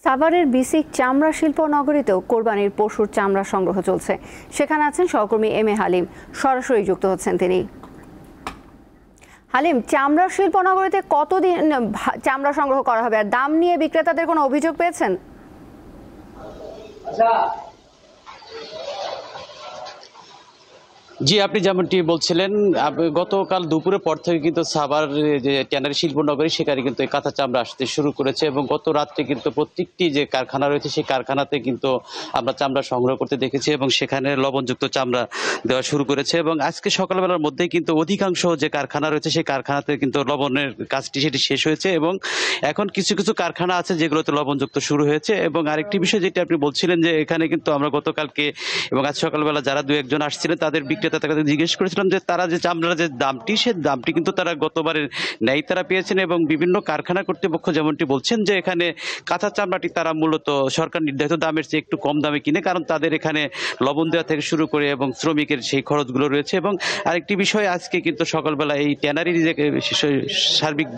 সাভারের বিসিক চামড়া শিল্প নগরীতেও কোরবানির পশুর চামড়া সংগ্রহ চলছে। সেখানে আছেন সহকর্মী এম এ হালিম, সরাসরি যুক্ত হচ্ছেন তিনি। হালিম, চামড়া শিল্প নগরীতে কতদিন চামড়া সংগ্রহ করা হবে, আর দাম নিয়ে বিক্রেতাদের কোনো অভিযোগ পেয়েছেন? জি, আপনি যেমনটি বলছিলেন, গতকাল দুপুরের পর থেকে কিন্তু সাভার যে ট্যানারি শিল্পনগরী সেখানে কিন্তু এই কাঁথা চামড়া আসতে শুরু করেছে এবং গত রাত্রে কিন্তু প্রত্যেকটি যে কারখানা রয়েছে সেই কারখানাতে কিন্তু আমরা চামড়া সংগ্রহ করতে দেখেছি এবং সেখানে লবণযুক্ত চামড়া দেওয়া শুরু করেছে। এবং আজকে সকালবেলার মধ্যেই কিন্তু অধিকাংশ যে কারখানা রয়েছে সেই কারখানাতে কিন্তু লবণের কাজটি সেটি শেষ হয়েছে এবং এখন কিছু কিছু কারখানা আছে যেগুলোতে লবণযুক্ত শুরু হয়েছে। এবং আরেকটি বিষয় যেটি আপনি বলছিলেন যে এখানে কিন্তু আমরা গতকালকে এবং আজ সকালবেলা যারা দু একজন আসছিলেন তাদের তাকে জিজ্ঞেস করেছিলাম যে তারা যে চামড়ার যে দামটি, সে দামটি কিন্তু তারা গতবারের ন্যায় তারা পেয়েছেন এবং বিভিন্ন কারখানা কর্তৃপক্ষ যেমনটি বলছেন যে এখানে কাঁচা চামড়াটি তারা মূলত সরকার নির্ধারিত দামের চেয়ে একটু কম দামে কিনে, কারণ তাদের এখানে লবণ দেওয়া থেকে শুরু করে এবং শ্রমিকের সেই খরচগুলো রয়েছে। এবং আরেকটি বিষয়, আজকে কিন্তু সকালবেলা এই ট্যানারির যে সার্বিক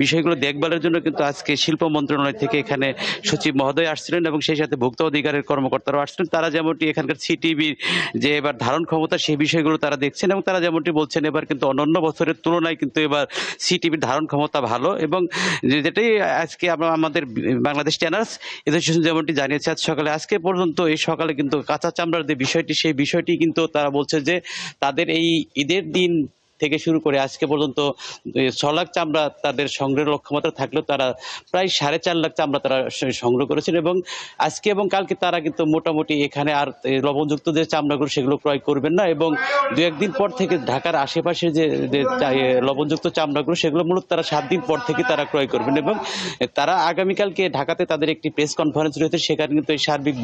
বিষয়গুলো দেখভালের জন্য কিন্তু আজকে শিল্প মন্ত্রণালয় থেকে এখানে সচিব মহোদয় আসছিলেন এবং সেই সাথে ভোক্তা অধিকারের কর্মকর্তারাও আসছিলেন। তারা যেমনটি এখানকার সিটিভির যে এবার ধারণ ক্ষমতা সেই বিষয়গুলো তারা দেখছেন এবং তারা যেমনটি বলছেন এবার কিন্তু অন্যান্য বছরের তুলনায় কিন্তু এবার সিটিভির ধারণ ক্ষমতা ভালো। এবং যেটাই আজকে আমরা আমাদের বাংলাদেশ ট্যানার্স অ্যাসোসিয়েশন যেমনটি জানিয়েছে আজ সকালে, আজকে পর্যন্ত এই সকালে কিন্তু কাঁচা চামড়ার যে বিষয়টি সেই বিষয়টি কিন্তু তারা বলছে যে তাদের এই ঈদের দিন থেকে শুরু করে আজকে পর্যন্ত 6 লাখ চামড়া তাদের সংগ্রহের লক্ষ্যমাত্রা থাকলেও তারা প্রায় 4.5 লাখ চামড়া তারা সংগ্রহ করেছেন। এবং আজকে এবং কালকে তারা কিন্তু মোটামুটি এখানে আর লবণযুক্ত যে চামড়াগুলো সেগুলো ক্রয় করবেন না এবং দু একদিন পর থেকে ঢাকার আশেপাশে যে লবণযুক্ত চামড়াগুলো সেগুলো মূলত তারা 7 দিন পর থেকে তারা ক্রয় করবেন। এবং তারা আগামীকালকে ঢাকাতে তাদের একটি প্রেস কনফারেন্স রয়েছে, সেখানে কিন্তু এই সার্বিক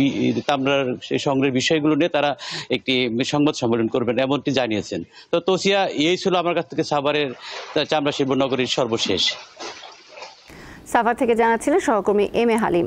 চামড়ার সংগ্রহের বিষয়গুলো নিয়ে তারা একটি সংবাদ সম্মেলন করবেন এমনটি জানিয়েছেন। তো তোসিয়া, এই ছিল আমার কাছ থেকে সাভারের চামড়া শিল্প নগরীর সর্বশেষ। সাভার থেকে জানাচ্ছিলেন সহকর্মী এম এ হালিম।